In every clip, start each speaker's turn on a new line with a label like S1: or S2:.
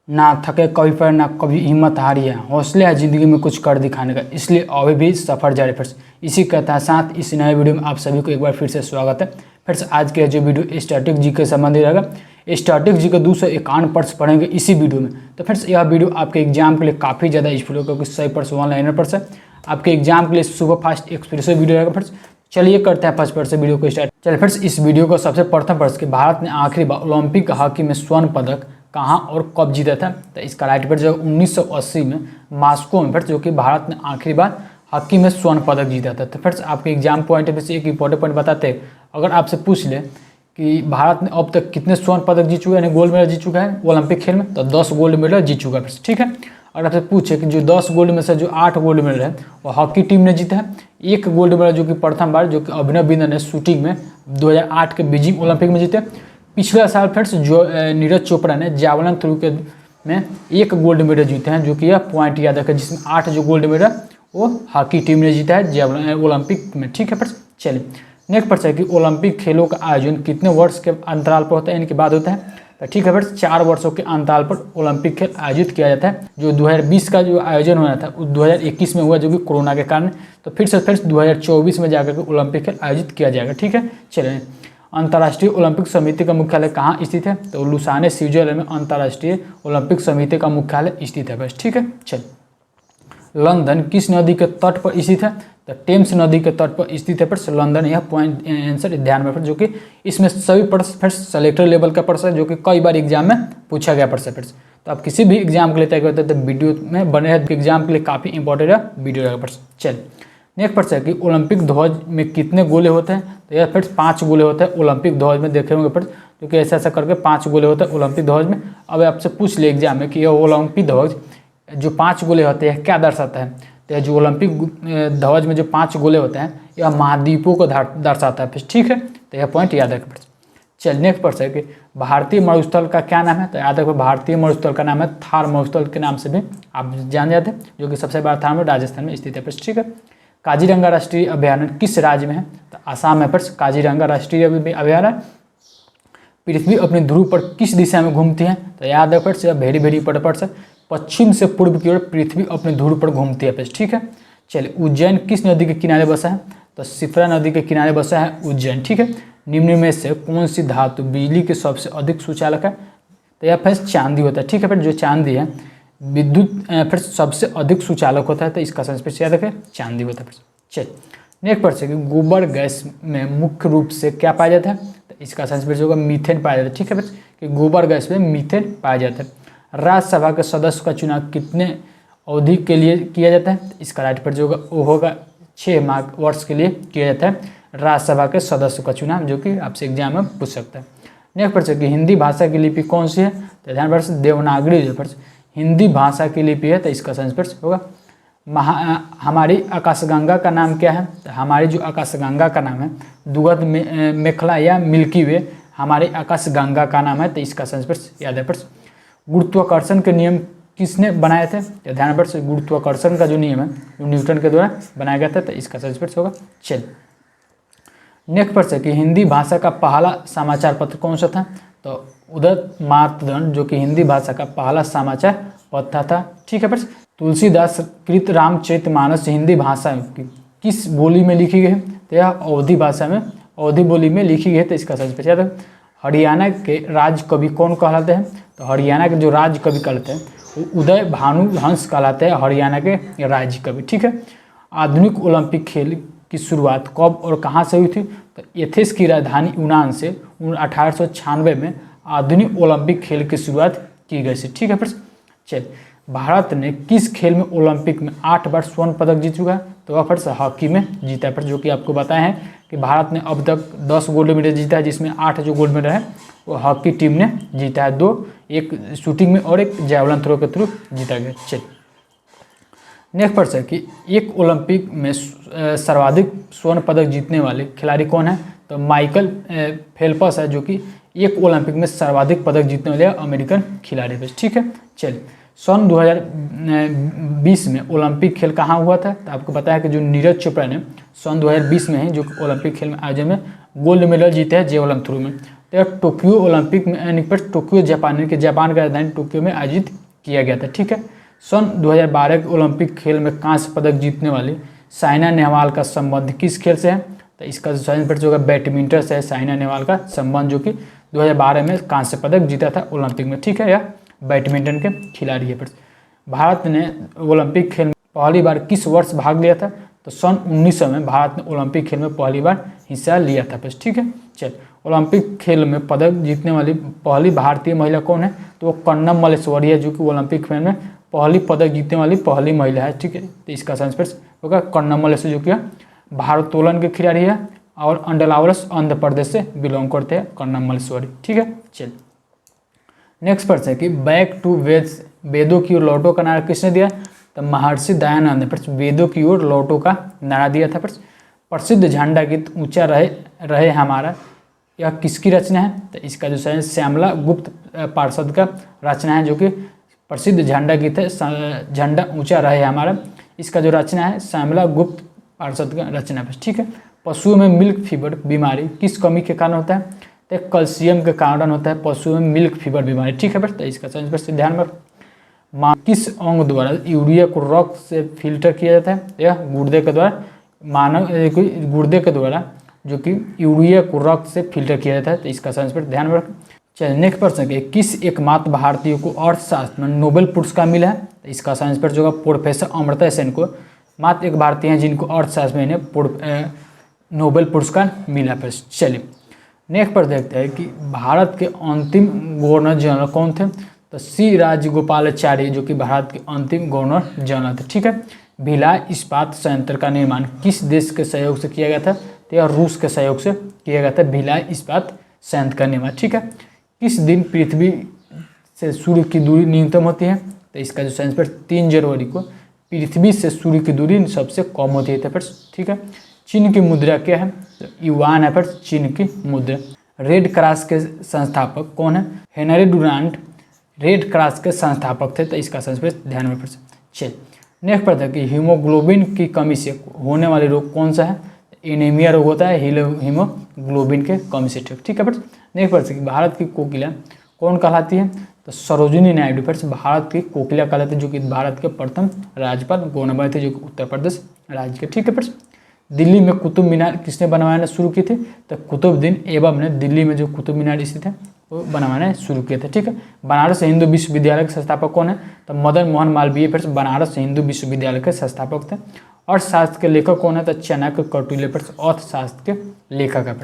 S1: ना थके कभी पर ना कभी हिम्मत हारी है, हौसले है ज़िंदगी में कुछ कर दिखाने का, इसलिए अभी भी सफ़र जारी। फ्रेंड्स इसी के साथ इस नए वीडियो में आप सभी को एक बार फिर से स्वागत है। फ्रेंड्स आज के जो वीडियो स्टैटिक जी के संबंधित रहेगा, स्टैटिक जी के 251 प्रश्न पढ़ेंगे इसी वीडियो में। तो फ्रेंड्स यह वीडियो आपके एग्जाम के लिए काफ़ी ज़्यादा यूजफुल होगा, क्योंकि 100 प्रश्न ऑनलाइनर प्रश्न आपके एग्जाम के लिए सुपर फास्ट एक्सप्रेसिव वीडियो रहेगा। फ्रेंड्स चलिए करते हैं फर्स्ट प्रश्न से वीडियो को स्टार्ट। चलिए फ्रेंड्स इस वीडियो को सबसे प्रथम प्रश्न कि भारत ने आखिरी बार ओलंपिक हॉकी में स्वर्ण पदक कहाँ और कब जीता था। तो इसका राइट आंसर जो 1980 में मास्को में फ्रेंड्स, जो कि भारत ने आखिरी बार हॉकी में स्वर्ण पदक जीता था। तो फ्रेंड्स आपके एग्जाम पॉइंट ऑफ व्यू से एक इंपॉर्टेंट पॉइंट बताते हैं, अगर आपसे पूछ ले कि भारत ने अब तक कितने स्वर्ण पदक जीत चुका है, यानी गोल्ड मेडल जीत चुका है ओलंपिक खेल में, तो 10 गोल्ड मेडल जीत चुका है। ठीक है, अगर आपसे पूछे कि जो 10 गोल्ड में से जो 8 गोल्ड मेडल है वो हॉकी टीम ने जीता है, एक गोल्ड मेडल जो कि प्रथम बार जो कि अभिनव बिंद्रा ने शूटिंग में 2008 के बीजिंग ओलंपिक में जीते। पिछले साल फ्रेंड्स जो नीरज चोपड़ा ने जावलिन थ्रो के में एक गोल्ड मेडल जीते हैं, जो कि यह पॉइंट याद रखें, जिसमें 8 जो गोल्ड मेडल वो हॉकी टीम ने जीता है जावलिन ओलंपिक में। ठीक है फ्रेंड्स, चलिए नेक्स्ट प्रश्न है कि ओलंपिक खेलों का आयोजन कितने वर्ष के अंतराल पर होता है, इनके बाद होता है। तो ठीक है फ्रेंड्स 4 वर्षों के अंतराल पर ओलंपिक खेल आयोजित किया जाता है। जो 2020 का जो आयोजन होना था वो 2021 में हुआ, जो कि कोरोना के कारण। तो फिर से फ्रेंड्स 2024 में जाकर के ओलंपिक खेल आयोजित किया जाएगा। ठीक है, चलिए अंतर्राष्ट्रीय ओलंपिक समिति का मुख्यालय कहाँ स्थित है। तो लुसाने स्विट्जरलैंड में अंतर्राष्ट्रीय ओलंपिक समिति का मुख्यालय स्थित है। बस ठीक है, चलिए लंदन किस नदी के तट पर स्थित है। तो टेम्स नदी के तट पर स्थित है। पर लंदन यह पॉइंट आंसर ध्यान में, जो कि इसमें सभी प्रश्न फिर सेलेक्टर लेवल का प्रश्न है, जो कि कई बार एग्जाम में पूछा गया प्रश्न। फिर तो आप किसी भी एग्जाम के लिए तय करते हैं तो वीडियो में बने हैं, एग्जाम के लिए काफ़ी इंपॉर्टेंट है वीडियो रहेगा प्रश्न। चलिए नेक्स्ट प्रश्न है कि ओलंपिक ध्वज में कितने गोले होते हैं। तो यह फिर 5 गोले होते हैं ओलंपिक ध्वज में, देखे होंगे प्रश्न, जो कि ऐसा करके 5 गोले होते हैं ओलंपिक ध्वज में। अब आपसे पूछ ले एग्जाम में कि यह ओलंपिक ध्वज जो 5 गोले होते हैं क्या दर्शाता है। तो जो ओलंपिक ध्वज में जो 5 गोले होते हैं यह महाद्वीपों को दर्शाता है। ठीक है, तो यह पॉइंट याद रखें। चलिए नेक्स्ट प्रश्न है कि भारतीय मरुस्थल का क्या नाम है। तो याद रखें भारतीय मरुस्थल का नाम है थार मरुस्थल के नाम से भी आप जान जाते हैं, जो कि सबसे बड़ा थार में राजस्थान में स्थित है। ठीक है, काजीरंगा राष्ट्रीय अभयारण्य किस राज्य में है। तो आसाम में पर काजीरंगा राष्ट्रीय अभयारण्य। पृथ्वी अपनी ध्रुव पर किस दिशा में घूमती है। तो याद रखें भेड़ी भेड़ी पट से पश्चिम से पूर्व की ओर पृथ्वी अपने ध्रुव पर घूमती है। ठीक है, चलिए उज्जैन किस नदी के किनारे बसा है। तो शिप्रा नदी के किनारे बसा है उज्जैन। ठीक है, निम्न में से कौन सी धातु बिजली के सबसे अधिक सुचालक है। तो यह फिर चांदी होता है। ठीक है, फिर जो चांदी है विद्युत फिर सबसे अधिक सुचालक होता है, तो इसका संस्पेश याद रखें चांदी होता है। चलिए नेक्स्ट प्रश्न है कि गोबर गैस में मुख्य रूप से क्या पाया जाता है। तो इसका संस्पेश होगा मीथेन पाया जाता है। ठीक है फ्रेंड्स, कि गोबर गैस में मीथेन पाया जाता है। राज्यसभा के सदस्य का चुनाव कितने अवधि के लिए किया जाता है। इसका राइट पर जो होगा वो होगा 6 वर्ष के लिए किया जाता है राज्यसभा के सदस्य का चुनाव, जो कि आपसे एग्जाम में पूछ सकता है। नेक्स्ट प्रश्न कि हिंदी भाषा की लिपि कौन सी है। तो ध्यान पर देवनागरी जो हिंदी भाषा की लिपि है, तो इसका संस्पर्श होगा हमारी आकाशगंगा का नाम क्या है। तो हमारी जो आकाशगंगा का नाम है दुगध मेखला या मिल्की वे हमारी आकाशगंगा का नाम है, तो इसका संस्पर्श याद है। गुरुत्वाकर्षण के नियम किसने बनाए थे। तो ध्यान पर गुरुत्वाकर्षण का जो नियम है वो न्यूटन के द्वारा बनाया गया था, तो इसका संस्पर्श होगा। चलिए नेक्स्ट प्रश्न है कि हिंदी भाषा का पहला समाचार पत्र कौन सा था। तो उदय मातृदंड जो कि हिंदी भाषा का पहला समाचार पत्र था। ठीक है, तुलसीदास कृत रामचरितमानस हिंदी भाषा की किस बोली में लिखी गई है। तो यह अवधी भाषा में अवधी बोली में लिखी गई है, तो इसका संस्पेश याद है। हरियाणा के राज कवि कौन कहलाते हैं। तो हरियाणा के जो राज कवि कहलाते हैं वो उदय भानु हंस कहलाते हैं हरियाणा के राज्य कवि। ठीक है, आधुनिक ओलंपिक खेल की शुरुआत कब और कहाँ से हुई थी। तो एथेंस की राजधानी यूनान से 1896 में आधुनिक ओलंपिक खेल की शुरुआत की गई थी। ठीक है फ्रेंड्स, चलिए भारत ने किस खेल में ओलंपिक में 8 बार स्वर्ण पदक जीत चुका है। तो वह फिर हॉकी में जीता है। फिर जो कि आपको बताया है कि भारत ने अब तक 10 गोल्ड मेडल जीता है, जिसमें 8 जो गोल्ड मेडल है वो हॉकी टीम ने जीता है। 2 एक शूटिंग में और एक जावलिन थ्रो के थ्रू जीता गया। चलिए नेक्स्ट प्रश्न है कि एक ओलंपिक में सर्वाधिक स्वर्ण पदक जीतने वाले खिलाड़ी कौन है। तो माइकल फेल्प्स है, जो कि एक ओलंपिक में सर्वाधिक पदक जीतने वाले अमेरिकन खिलाड़ी है। ठीक है, चलिए सन 2020 में ओलंपिक खेल कहाँ हुआ था। तो आपको पता है कि जो नीरज चोपड़ा ने सन 2020 में ही जो ओलंपिक खेल में आयोजन में गोल्ड मेडल जीते हैं जेवलिन थ्रो में। तो यह टोक्यो ओलंपिक में यानी पर टोक्यो जापान के जापान का राजधानी टोक्यो में आयोजित किया गया था। ठीक है, सन 2012 के ओलंपिक खेल में कांस्य पदक जीतने वाली साइना नेहवाल का संबंध किस खेल से है? तो इसका जो सही उत्तर होगा बैडमिंटन से है साइना नेहवाल का संबंध, जो कि 2012 में कांस्य पदक जीता था ओलंपिक में। ठीक है, यह बैडमिंटन के खिलाड़ी है। भारत ने ओलंपिक खेल में पहली बार किस वर्ष भाग लिया था? तो सन 1900 में भारत ने ओलंपिक खेल में पहली बार हिस्सा लिया था। बस ठीक है, चल ओलंपिक खेल में पदक जीतने वाली पहली भारतीय महिला कौन है? तो वो कन्नम मल्लेश्वरी है, जो कि ओलंपिक खेल में पहली पदक जीतने वाली पहली महिला है। ठीक है, तो इसका संस्पर्श होगा कन्नम मल्लेश्वरी, जो कि भारोत्तोलन के खिलाड़ी है और अंडलावरस आंध्र प्रदेश से बिलोंग करते हैं कन्नम मल्लेश्वरी। ठीक है, चल नेक्स्ट प्रश्न है कि बैक टू वेद्स, वेदों की ओर लौटो का नारा किसने दिया? तो महर्षि दयानंद ने वेदों की ओर लौटो का नारा दिया था। प्रसिद्ध झंडा गीत ऊंचा रहे रहे हमारा, यह किसकी रचना है? तो इसका जो है श्यामला गुप्त पार्षद का रचना है, जो कि प्रसिद्ध झंडा गीत है झंडा ऊंचा रहे हमारा। इसका जो रचना है श्यामला गुप्त पार्षद का रचना है। ठीक है, पशुओं में मिल्क फीवर बीमारी किस कमी के कारण होता है? तो कैल्शियम के कारण होता है पशुओं में मिल्क फीवर बीमारी। ठीक है, तो इसका सही ध्यान में किस अंग द्वारा यूरिया को रक्त से फिल्टर किया जाता है? यह गुर्दे के द्वारा, मानव गुर्दे के द्वारा जो कि यूरिया को रक्त से फिल्टर किया जाता है। तो इसका सही ध्यान में रखें। चलिए नेक्स्ट प्रश्न है किस एकमात्र भारतीय को अर्थशास्त्र में नोबेल पुरस्कार मिला है? तो इसका सही उत्तर होगा प्रोफेसर अमर्त्य सेन को मात्र एक भारतीय हैं जिनको अर्थशास्त्र में नोबेल पुरस्कार मिला है। चलिए नेक्स्ट पर देखते हैं कि भारत के अंतिम गवर्नर जनरल कौन थे? तो सी राजगोपालाचारी, जो कि भारत के अंतिम गवर्नर जनरल थे। ठीक है, भिलाई इस्पात संयंत्र का निर्माण किस देश के सहयोग से किया गया था? तो यह रूस के सहयोग से किया गया था भिलाई इस्पात संयंत्र का निर्माण। ठीक है, किस दिन पृथ्वी से सूर्य की दूरी न्यूनतम होती है? तो इसका जो सही उत्तर 3 जनवरी को पृथ्वी से सूर्य की दूरी सबसे कम होती है। ठीक है, चीन की मुद्रा क्या है? तो युआन है चीन की मुद्रा। रेड क्रॉस के संस्थापक कौन है? हेनरी डुरांट रेड क्रॉस के संस्थापक थे। तो इसका संस्पर्श ध्यान में चल नेक्स्ट पर था कि हीमोग्लोबिन की कमी से होने वाले रोग कौन सा है? एनीमिया रोग होता है हीमोग्लोबिन के कमी से। ठीक है, नेक्स्ट पर कि भारत की कोकिला कौन कहलाती है? तो सरोजिनी नायडू भारत की कोकिला कहलाती है, जो कि भारत के प्रथम राज्यपाल गवर्नर बने थे, जो कि उत्तर प्रदेश राज्य के। ठीक है, दिल्ली में कुतुब मीनार किसने बनवाना शुरू की थी? तो कुतुबुद्दीन ऐबक ने दिल्ली में जो कुतुब मीनार स्थित है वो बनवाना शुरू किए थे। ठीक है, बनारस हिंदू विश्वविद्यालय के संस्थापक कौन है? तो मदन मोहन मालवीय बनारस हिंदू विश्वविद्यालय के संस्थापक थे। अर्थशास्त्र के लेखक कौन है? तो चाणक्य कौटिल्य अर्थशास्त्र के लेखक है।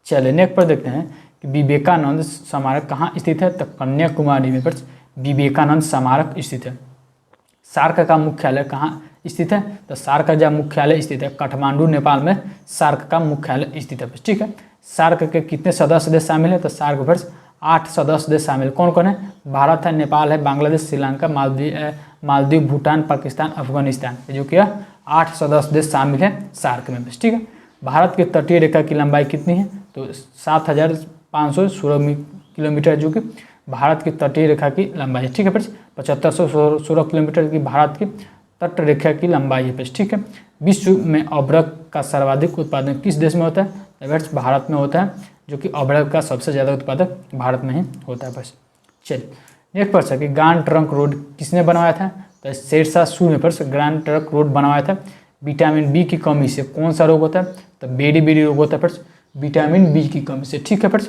S1: चलिए नेक्स्ट पर देखते हैं कि विवेकानंद स्मारक कहाँ स्थित है? तो कन्याकुमारी में विवेकानंद स्मारक स्थित है। सार्क का मुख्यालय कहाँ स्थित है? तो सार्क का जहाँ मुख्यालय स्थित है काठमांडू नेपाल में सार्क का मुख्यालय स्थित है। ठीक है, सार्क के कितने सदस्य देश शामिल है? तो सार्क वर्ष 8 सदस्य देश शामिल। कौन कौन है? भारत है, नेपाल है, बांग्लादेश, श्रीलंका, मालदीव, भूटान, पाकिस्तान, अफगानिस्तान, जो कि 8 सदस्य देश शामिल है सार्क में। ठीक है, भारत की तटीय रेखा की लंबाई कितनी है? तो 7516 किलोमीटर, जो कि भारत की तटीय रेखा की लंबाई है। ठीक है, 7516 किलोमीटर की भारत की तट रेखा की लंबाई है। ठीक है, विश्व में अभ्रक का सर्वाधिक उत्पादन किस देश में होता है? भारत में होता है, जो कि अभ्रक का सबसे ज़्यादा उत्पादक भारत में ही होता है। चलिए नेक्स्ट प्रश्न है कि ग्रैंड ट्रंक रोड किसने बनवाया था? तो शेरशाह सूरी ने ग्रैंड ट्रंक रोड बनवाया था। विटामिन बी की कमी से कौन सा रोग होता है? तो बेरी बेरी रोग होता है विटामिन बी की कमी से। ठीक है,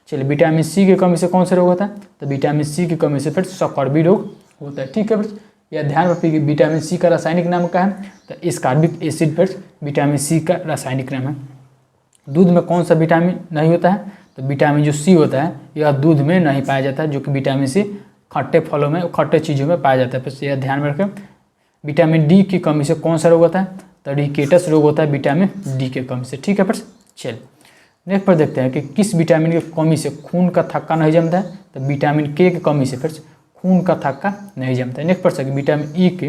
S1: चलिए विटामिन सी की कमी से कौन सा रोग होता है? तो विटामिन सी की कमी से सकर्बी रोग होता है। ठीक है, यह ध्यान रखिए कि विटामिन सी का रासायनिक नाम क्या है? तो एस्कॉर्बिक एसिड विटामिन सी का रासायनिक नाम है। दूध में कौन सा विटामिन नहीं होता है? तो विटामिन जो सी होता है यह दूध में नहीं पाया जाता है, जो कि विटामिन सी खट्टे फलों में खट्टे चीज़ों में पाया जाता है। यह ध्यान में रखें। विटामिन डी की कमी से कौन सा रोग होता है? तो रिकेटस रोग होता है विटामिन डी के कमी से। ठीक है, चलिए नेक्स्ट पर देखते हैं कि किस विटामिन की कमी से खून का थक्का नहीं जमता है? तो विटामिन के की कमी से खून का थक्का नहीं जमता है। नेक्स्ट पर विटामिन ई की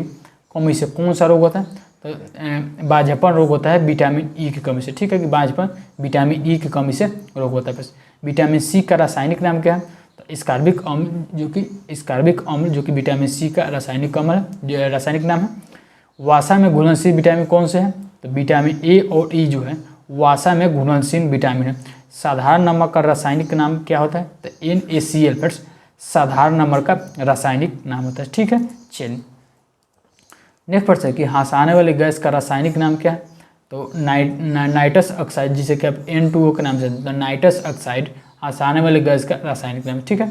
S1: कमी से कौन सा रोग होता है? तो बाझपन रोग होता है विटामिन ई की कमी से। ठीक है, कि बाझपन विटामिन ई की कमी से रोग होता है। विटामिन सी का रासायनिक नाम क्या है? तो स्कार्बिक अम्ल, जो कि विटामिन सी का रासायनिक नाम है। वासा में घुलनशील विटामिन कौन से हैं? तो विटामिन ए और ई जो है वासा में घुलनशील विटामिन है। साधारण नमक का रासायनिक नाम क्या होता है? तो NaCl फ्रेंड्स साधारण नमक का रासायनिक नाम होता है। ठीक है, चलिए नेक्स्ट प्रश्न है कि हंसाने वाली गैस का रासायनिक नाम क्या है? तो नाइट्रस ऑक्साइड, जिसे कि आप N2O के नाम से जानते हैं। नाइट्रस ऑक्साइड हंसाने वाली गैस का रासायनिक नाम है। ठीक है,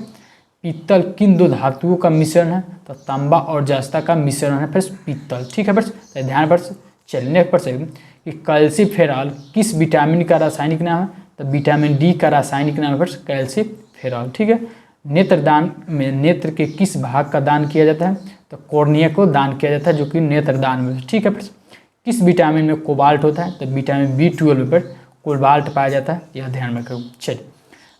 S1: पीतल किन दो धातुओं का मिश्रण है? तो तांबा और जस्ता का मिश्रण है फ्रेंड्स पीतल। ठीक है फ्रेंड्स, तो ध्यान पर चलिए नेक्स्ट प्रश्न कि कैल्सीफेरॉल किस विटामिन का रासायनिक नाम है? तो विटामिन डी का रासायनिक नाम है फ्रेंड्स कैल्सीफेरॉल। ठीक है, नेत्रदान में नेत्र के किस भाग का दान किया जाता है? तो कॉर्निया को दान किया जाता है, जो कि नेत्रदान में। ठीक है फ्रेंड्स, किस विटामिन में कोबाल्ट होता है? तो विटामिन B12 पर कोबाल्ट पाया जाता है, यह ध्यान में रखो। चलिए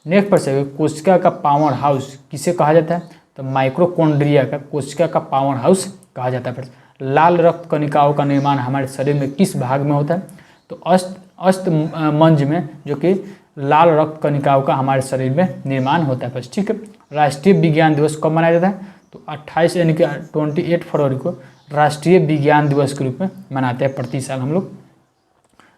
S1: नेक्स्ट प्रश्न है कोशिका का पावर हाउस किसे कहा जाता है? तो माइक्रोकॉन्ड्रिया का कोशिका का पावर हाउस कहा जाता है फ्रेंड्स। लाल रक्त कणिकाओं का निर्माण हमारे शरीर में किस भाग में होता है? तो अस्त मंज में, जो कि लाल रक्त कणिकाओं का हमारे शरीर में निर्माण होता है फ्रेंड्स। ठीक है, राष्ट्रीय विज्ञान दिवस कब मनाया जाता है? तो 28 यानी कि 28 फरवरी को राष्ट्रीय विज्ञान दिवस के रूप में मनाते हैं प्रति साल हम लोग।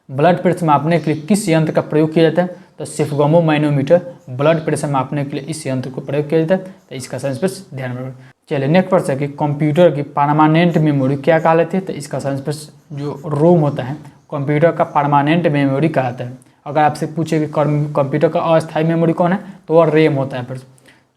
S1: ब्लड प्रेशर मापने के लिए किस यंत्र का प्रयोग किया जाता है? तो सिफगोमो मैनोमीटर ब्लड प्रेशर मापने के लिए इस यंत्र को प्रयोग किया जाता है। तो इसका संस्पर्श ध्यान में रखें। चलिए नेक्स्ट प्रश्न है कि कंप्यूटर की परमानेंट मेमोरी क्या कहलाती है? तो इसका संस्पर्श जो रोम होता है कंप्यूटर का परमानेंट मेमोरी कहलाता है। अगर आपसे पूछे कि कंप्यूटर का अस्थायी मेमोरी कौन है, तो वह रेम होता है फिर,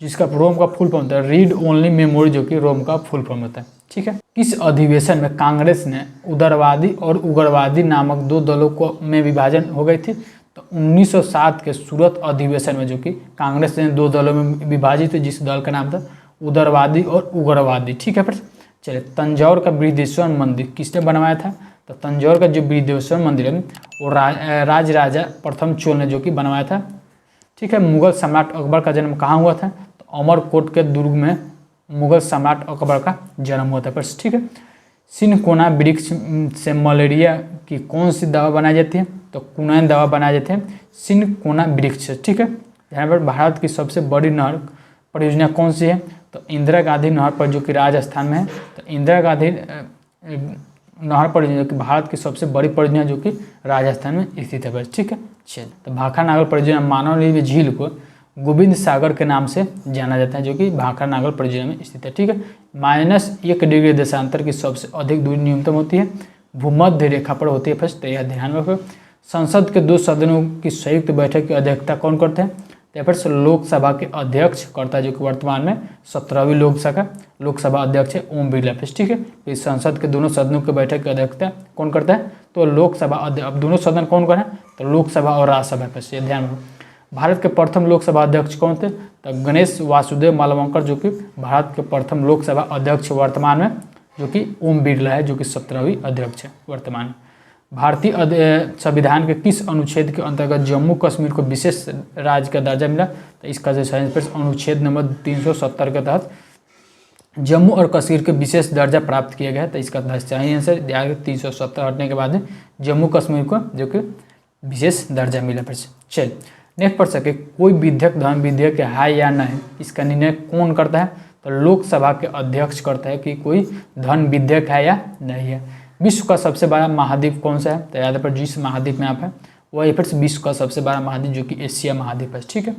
S1: जिसका रोम का फुल फॉर्म होता है रीड ओनली मेमोरी, जो कि रोम का फुल फॉर्म होता है। ठीक है, किस अधिवेशन में कांग्रेस ने उदारवादी और उग्रवादी नामक दो दलों को में विभाजन हो गई थी? तो 1907 के सूरत अधिवेशन में, जो कि कांग्रेस ने दो दलों में विभाजित, जिस दल का नाम था उदारवादी और उग्रवादी। ठीक है फिर चलिए, तंजौर का बृहदेश्वर मंदिर किसने बनवाया था? तो तंजौर का जो बृहदेश्वर मंदिर है वो राजा प्रथम चोल ने जो कि बनवाया था। ठीक है, मुगल सम्राट अकबर का जन्म कहाँ हुआ था? तो अमरकोट के दुर्ग में मुगल सम्राट अकबर का जन्म हुआ था। पर ठीक है, सिनकोना वृक्ष से मलेरिया की कौन सी दवा बनाई जाती है? तो कुनैन दवा बनाई जाती है सिनकोना वृक्ष से। ठीक है, यहाँ पर भारत की सबसे बड़ी नहर परियोजना कौन सी है? तो इंदिरा गांधी नहर पर, जो कि राजस्थान में है। तो इंदिरा गांधी नहर परियोजना, जो कि भारत की सबसे बड़ी परियोजना, जो कि राजस्थान में स्थित है। ठीक है, चलिए तो भाखड़ा नागर परियोजना मानवलीय झील को गोविंद सागर के नाम से जाना जाता है, जो कि भाखड़ा नागर परियोजना में स्थित है। ठीक है, -1 डिग्री देशांतर की सबसे अधिक दूरी न्यूनतम होती है भूमध्य रेखा पर होती है। फर्स्ट तो यह ध्यान रखो। संसद के 2 सदनों की संयुक्त बैठक की अध्यक्षता कौन करते हैं? तो फिर लोकसभा के अध्यक्ष करता है, जो कि वर्तमान में 17वीं लोकसभा अध्यक्ष है ओम बिरला। ठीक है, इस संसद के दोनों सदनों की बैठक की अध्यक्षता कौन करता है? तो लोकसभा अध्यक्ष। अब दोनों सदन कौन कौन है? तो लोकसभा और राज्यसभा। पर ध्यान रखो, भारत के प्रथम लोकसभा अध्यक्ष कौन थे? तो गणेश वासुदेव मालवंकर, जो कि भारत के प्रथम लोकसभा अध्यक्ष वर्तमान में, जो कि ओम बिरला है, जो कि 17वीं अध्यक्ष है वर्तमान में। भारतीय संविधान के किस अनुच्छेद के अंतर्गत जम्मू कश्मीर को विशेष राज्य का दर्जा मिला? तो इसका जो अनुच्छेद नंबर 370 के तहत जम्मू और कश्मीर के विशेष दर्जा प्राप्त किया गया। तो इसका सही आंसर 370 हटने के बाद जम्मू कश्मीर को जो कि विशेष दर्जा मिला। चल नेक्स्ट प्रश्न है, कोई विधेयक धन विधेयक है या नहीं, इसका निर्णय कौन करता है? तो लोकसभा के अध्यक्ष करता है कि कोई धन विधेयक है या नहीं है। विश्व का सबसे बड़ा महाद्वीप कौन सा है? तो याद पर जिस महाद्वीप में आप है वही फिर से विश्व का सबसे बड़ा महाद्वीप, जो कि एशिया महाद्वीप है। ठीक है,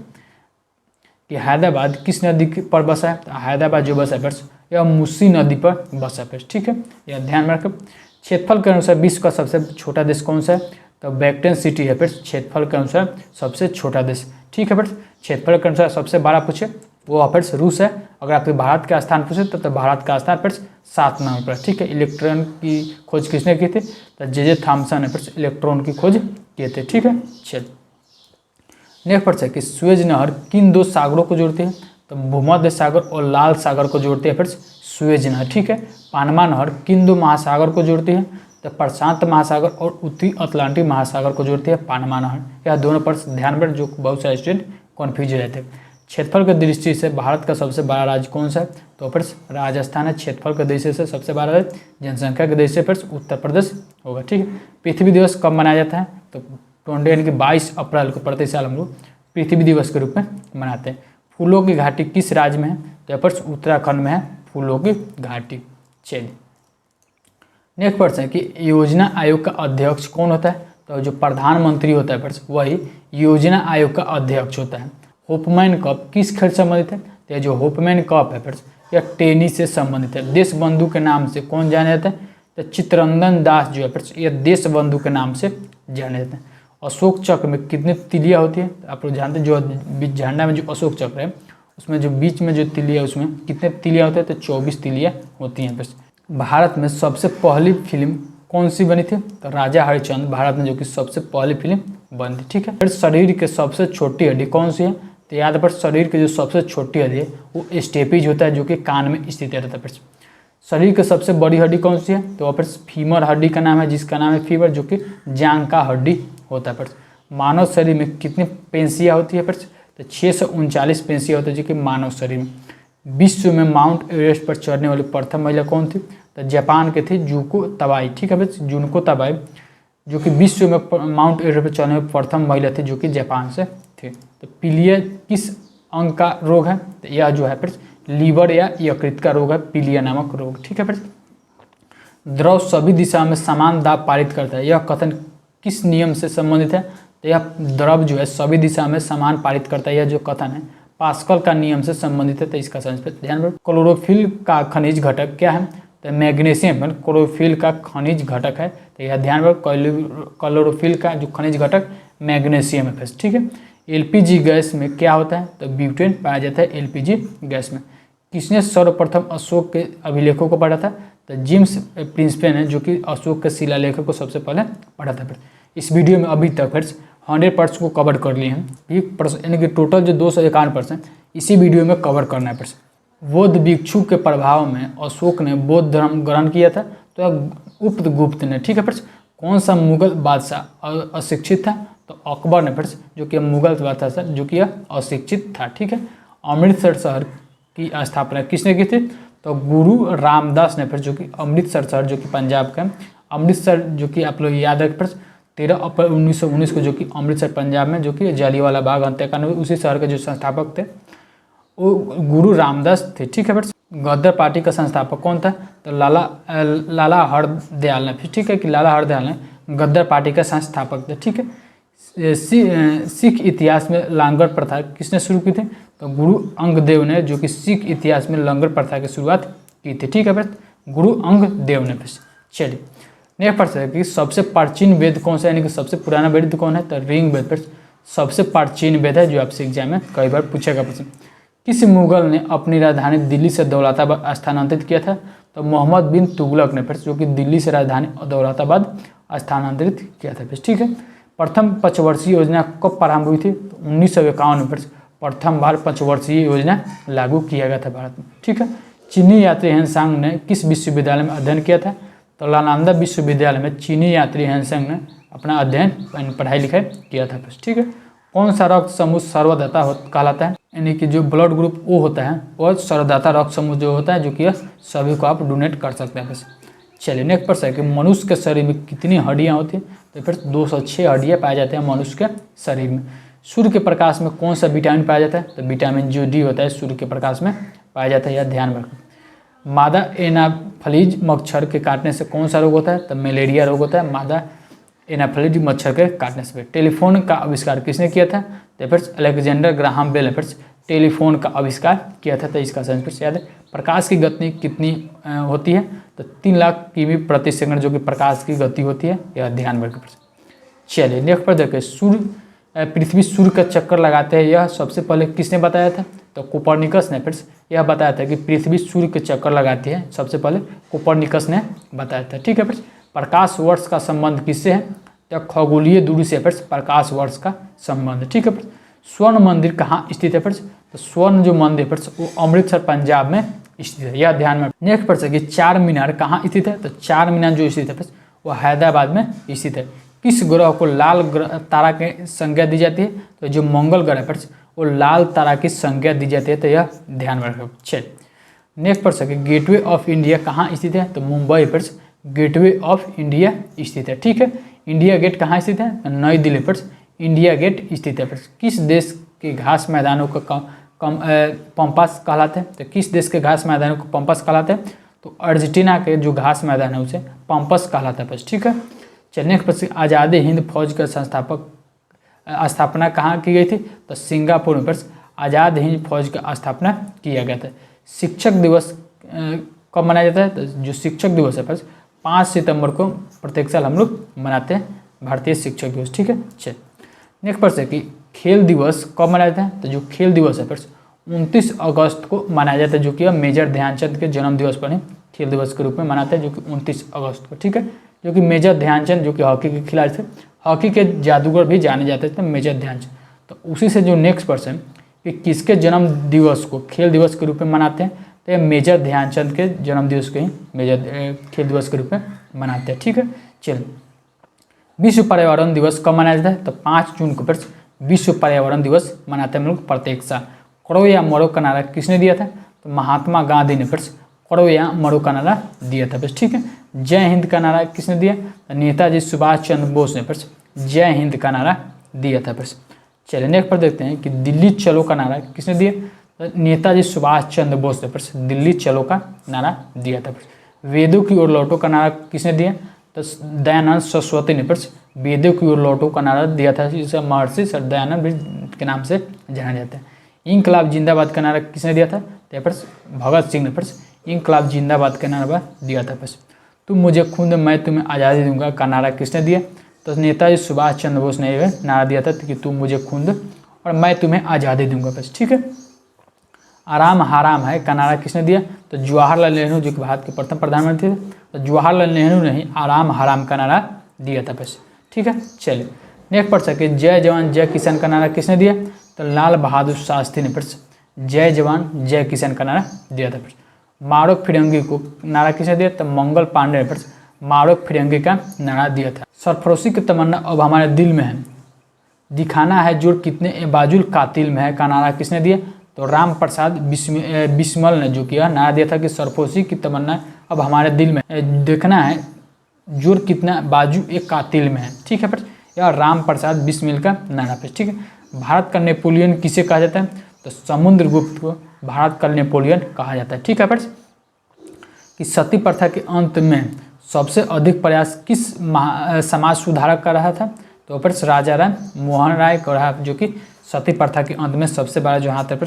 S1: कि हैदराबाद किस नदी पर बसा है? तो हैदराबाद जो बसा है यह मूसी नदी पर बसा है। ठीक है, यह ध्यान में रखें। क्षेत्रफल के अनुसार विश्व का सबसे छोटा देश कौन सा है? तो वेटिकन सिटी है। फिर क्षेत्रफल के अनुसार सबसे छोटा देश। ठीक है, फिर क्षेत्रफल के अनुसार सबसे बड़ा पूछे वो फिर रूस है। अगर आपके भारत का स्थान पूछे तो भारत का स्थान फिर 7 नंबर पर। ठीक है, इलेक्ट्रॉन की खोज किसने की थी? तो जे थॉमसन ने फिर इलेक्ट्रॉन की खोज किए थे। ठीक है, चल नेक्स्ट प्रश्न है कि स्वेज नहर किन 2 सागरों को जोड़ती है? तो भूमध्य सागर और लाल सागर को जोड़ती है फिर स्वेज नहर। ठीक है, पानमा नहर किन 2 महासागर को जोड़ती है? तो प्रशांत महासागर और उत्तरी अटलांटिक महासागर को जोड़ती है पानमा नहर। यह दोनों पर ध्यान पर जो बहुत सारे स्टूडेंट कन्फ्यूज हो जाते हैं। क्षेत्रफल की दृष्टि से भारत का सबसे बड़ा राज्य कौन सा है? तो फिर राजस्थान है। क्षेत्रफल की दृष्टि से सबसे बड़ा राज्य, जनसंख्या की दृष्टि से फिर उत्तर प्रदेश होगा। ठीक है, पृथ्वी दिवस कब मनाया जाता है? तो 20 यानी कि 22 अप्रैल को प्रति साल हम लोग पृथ्वी दिवस के रूप में मनाते हैं। फूलों की घाटी किस राज्य में है? तो फिर उत्तराखंड में है फूलों की घाटी। चलिए नेक्स्ट प्रश्न है कि योजना आयोग का अध्यक्ष कौन होता है? तो जो प्रधानमंत्री होता है फ्रेंड्स वही योजना आयोग का अध्यक्ष होता है। होपमैन कप किस खेल से संबंधित है? तो जो होपमैन कप है फ्रेंड्स यह टेनिस से संबंधित है। देश बंधु के नाम से कौन जाने जाता है? तो चित्तरंजन दास जो है फ्रेंड्स ये देश बंधु के नाम से जाने जाते हैं। अशोक चक्र में कितनी तिलियाँ होती है? तो आप लोग जानते हैं जो झंडा में जो अशोक चक्र है उसमें जो बीच में जो तिलिया है उसमें कितने तिलियाँ होते हैं? तो 24 तिलियाँ होती हैं फ्रेंड्स। भारत में सबसे पहली फिल्म कौन सी बनी थी? तो राजा हरिश्चंद्र भारत में जो कि सबसे पहली फिल्म बनी थी। ठीक है, फिर शरीर के सबसे छोटी हड्डी कौन सी है? तो याद पर शरीर की जो सबसे छोटी हड्डी है वो स्टेपीज होता है जो कि कान में स्थित रहता है। फिर शरीर की सबसे बड़ी हड्डी कौन सी है? तो फिर फीमर हड्डी का नाम है जिसका नाम है फीमर जो कि जांग का हड्डी होता है। फिर मानव शरीर में कितनी पेशियाँ होती है? फिर तो 639 पेशियाँ होती है जो कि मानव शरीर में। विश्व में माउंट एवरेस्ट पर चढ़ने वाली प्रथम महिला कौन थी? तो जापान के थी जुको तबाई। ठीक है भाई, जुनको तबाई जो कि विश्व में माउंट एवरेस्ट पर चढ़ने वाली प्रथम महिला थी जो कि जापान से थे। तो पीलिया किस अंग का रोग है? तो यह जो है फिर लीवर या यकृत का रोग है, पीलिया नामक रोग। ठीक है फिर द्रव सभी दिशा में समान दाब पारित करता है, यह कथन किस नियम से संबंधित है? तो यह द्रव जो है सभी दिशा में समान पारित करता है, यह जो कथन है पास्कल का नियम से संबंधित है। तो इसका ध्यान रखो। क्लोरोफिल का खनिज घटक क्या है? तो मैग्नीशियम क्लोरोफिल का खनिज घटक है। तो यह ध्यान रखो, क्लोरोफिल का जो खनिज घटक मैग्नीशियम है। ठीक है, एलपीजी गैस में क्या होता है? तो ब्यूटेन पाया जाता है एलपीजी गैस में। किसने सर्वप्रथम अशोक के अभिलेखों को पढ़ा था? तो जेम्स प्रिंसपेन है जो कि अशोक के शिलालेखों को सबसे पहले पढ़ा था। फिर इस वीडियो में अभी तक फिर 100% को कवर कर लिए हैं, यानी कि टोटल जो 251% इसी वीडियो में कवर करना है। बौद्ध भिक्षु के प्रभाव में अशोक ने बौद्ध धर्म ग्रहण किया था। तो उपगुप्त ने। ठीक है फिर कौन सा मुगल बादशाह अशिक्षित था? तो अकबर ने फिर जो कि मुगल बादशाह था जो कि अशिक्षित था। ठीक है, अमृतसर शहर की स्थापना किसने की थी? तो गुरु रामदास ने। फिर जो कि अमृतसर शहर जो कि पंजाब का अमृतसर जो कि आप लोग याद रखें 13 अप्रैल 1919 को जो कि अमृतसर पंजाब में जो कि जलियांवाला बाग हत्याकांड हुई उसी शहर के जो संस्थापक थे वो गुरु रामदास थे। ठीक है, गदर पार्टी का संस्थापक कौन था? तो लाला हरदयाल ने। ठीक है कि लाला हरदयाल ने गदर पार्टी का संस्थापक थे। ठीक है, सिख इतिहास में लंगर प्रथा किसने शुरू की थी? तो गुरु अंगदेव ने जो कि सिख इतिहास में लंगर प्रथा की शुरुआत की थी। ठीक है, गुरु अंगदेव ने। चलिए नेक्स्ट प्रश्न है कि सबसे प्राचीन वेद कौन सा, यानी कि सबसे पुराना वेद कौन है? तो ऋग वेद सबसे प्राचीन वेद है जो आपसे एग्जाम में कई बार पूछेगा प्रश्न। किस मुगल ने अपनी राजधानी दिल्ली से दौलताबाद स्थानांतरित किया था? तो मोहम्मद बिन तुगलक ने फिर जो कि दिल्ली से राजधानी दौलताबाद स्थानांतरित किया था। ठीक है, प्रथम पंचवर्षीय योजना कब प्रारंभ हुई थी? तो 1951 में फिर प्रथम बार पंचवर्षीय योजना लागू किया गया था भारत में। ठीक है, चीनी यात्री हेनसांग ने किस विश्वविद्यालय में अध्ययन किया था? तो नालंदा विश्वविद्यालय में चीनी यात्री हेनसांग ने अपना अध्ययन पढ़ाई लिखाई किया था। ठीक है, कौन सा रक्त समूह सर्वदाता कहलाता है? यानी कि जो ब्लड ग्रुप ओ होता है वह सर्वदाता रक्त समूह जो होता है जो कि सभी को आप डोनेट कर सकते हैं। चलिए नेक्स्ट प्रश्न है कि मनुष्य के शरीर में कितनी हड्डियाँ होती हैं? तो फिर 206 हड्डियाँ पाए जाते हैं मनुष्य के शरीर में। सूर्य के प्रकाश में कौन सा विटामिन पाया जाता है? तो विटामिन जो डी होता है सूर्य के प्रकाश में पाया जाता है, यह ध्यान रखें। मादा एनाफिलीज मच्छर के काटने से कौन सा रोग होता है? तो मलेरिया रोग होता है मादा एनाफिलीज मच्छर के काटने से। टेलीफोन का आविष्कार किसने किया था? तो फिर अलेक्जेंडर ग्राहम बेल ने फिर टेलीफोन का आविष्कार किया था। तो इसका सेंस याद है। प्रकाश की गति कितनी होती है? तो 3 लाख किमी प्रति सेकंड जो कि प्रकाश की गति होती है, यह ध्यान रखें। चलिए नेक्स्ट पर देखिए, पृथ्वी सूर्य का चक्कर लगाते हैं, यह सबसे पहले किसने बताया था? तो कोपरनिकस ने फिर यह बताया था कि पृथ्वी सूर्य के चक्कर लगाती है, सबसे पहले कोपरनिकस ने बताया था। ठीक है, फिर प्रकाश वर्ष का संबंध किससे है? तो खगोलीय दूरी से फिर प्रकाश वर्ष का संबंध। ठीक है, फिर स्वर्ण मंदिर कहाँ स्थित है? फिर तो स्वर्ण जो मंदिर फिर वो अमृतसर पंजाब में स्थित है, यह ध्यान में। नेक्स्ट पर कि चार मीनार कहाँ स्थित है? तो चार मीनार जो स्थित है फिर वो हैदराबाद में स्थित है। किस ग्रह को लाल तारा की संज्ञा दी जाती है? तो जो मंगल ग्रह है फिर वो लाल तारा की संज्ञा दी जाती है, तो यह ध्यान में रखो। चलिए नेक्स्ट प्रश्न है गेटवे ऑफ इंडिया कहाँ स्थित है? तो मुंबई पर गेटवे ऑफ इंडिया स्थित है। ठीक है, इंडिया गेट कहाँ स्थित है? नई दिल्ली पर इंडिया गेट स्थित है। किस देश के घास मैदानों को पंपास कहलाते हैं? तो किस देश के घास मैदानों को पंपास कहलाते हैं? तो अर्जेंटीना के जो घास मैदान है उसे पंपस कहलाता है। ठीक है, चलिए नेक्स्ट प्रश्न, आज़ाद हिंद फौज का स्थापना कहाँ की गई थी? तो सिंगापुर में प्रश्न आज़ाद हिंद फौज का स्थापना किया गया था। शिक्षक दिवस कब मनाया जाता है? तो जो शिक्षक दिवस है प्रश्न 5 सितंबर को प्रत्येक साल हम लोग मनाते हैं भारतीय शिक्षक दिवस। ठीक है, चलिए नेक्स्ट प्रश्न है कि खेल दिवस कब मनाया जाता है? तो जो खेल दिवस है प्रश्न 29 अगस्त को मनाया जाता है, जो कि मेजर ध्यानचंद के जन्म दिवस पर ही खेल दिवस के रूप में मनाते हैं, जो कि 29 अगस्त को। ठीक है, जो कि मेजर ध्यानचंद जो कि हॉकी के खिलाड़ी थे, हॉकी के जादूगर भी जाने जाते थे मेजर ध्यानचंद। तो उसी से जो नेक्स्ट प्रश्न है कि किसके जन्म दिवस को खेल दिवस के रूप में मनाते हैं? तो ये मेजर ध्यानचंद के जन्म दिवस को ही मेजर खेल दिवस के रूप में मनाते हैं। ठीक है, चलिए विश्व पर्यावरण दिवस कब मनाया जाता है? तो 5 जून को विश्व पर्यावरण दिवस मनाते हैं हम लोग प्रत्येक साल। करो या मरो का नारा किसने दिया था? तो महात्मा गांधी ने करो या मरो का नारा दिया था। बस ठीक है, जय हिंद का नारा किसने दिया? तो नेताजी सुभाष चंद्र बोस ने जय हिंद का नारा दिया था। बस चलिए नेक्स्ट पर देखते हैं कि दिल्ली चलो का नारा किसने दिया? तो नेताजी सुभाष चंद्र बोस ने दिल्ली चलो का नारा दिया था। वेदों की ओर लौटो का नारा किसने दिया? तो दयानंद सरस्वती ने वेदों की ओर लौटो का नारा दिया था, जिसे महर्षि सर दयानंद भी के नाम से जाना जाता है। इंकलाब जिंदाबाद का नारा किसने दिया था? तो भगत सिंह ने इंकलाब जिंदाबाद का नारा दिया था। तुम मुझे खून दो मैं तुम्हें आज़ादी दूंगा का नारा किसने दिया? तो नेताजी सुभाष चंद्र बोस ने यह नारा दिया था कि तुम मुझे खून दो और मैं तुम्हें आज़ादी दूंगा। बस ठीक है, आराम हराम है का नारा किसने दिया? तो जवाहरलाल नेहरू जो कि भारत के प्रथम प्रधानमंत्री थे, तो जवाहरलाल नेहरू ने ही आराम हराम का नारा दिया था। बस ठीक है, चलिए नेक्स्ट प्रश्न है कि जय जवान जय किसान का नारा किसने दिया? तो लाल बहादुर शास्त्री ने जय जवान जय किसान का नारा दिया था। मारो फिरंगी को नारा किसने दिया? तो मंगल पांडे ने मारो फिरंगी का नारा दिया था। सरफरोशी की तमन्ना अब हमारे दिल में है, दिखाना है जोर कितने बाजुल कातिल में है का नारा किसने दिया? तो राम प्रसाद बिस्मल ने जो किया नारा दिया था कि सरफरोशी की तमन्ना अब हमारे दिल में, देखना है जोर कितना बाजू एक कातिल में है। ठीक है, यह राम प्रसाद बिस्मिल का नारा पे। ठीक है, भारत का नेपोलियन किसे कहा जाता है? तो समुद्रगुप्त को भारत का नेपोलियन कहा जाता है। ठीक है, कि सती प्रथा के अंत में सबसे अधिक प्रयास किस समाज सुधारक का रहा था? तो राजा राम मोहन राय का रहा, जो कि सती प्रथा के अंत में सबसे बड़ा जो हाथ है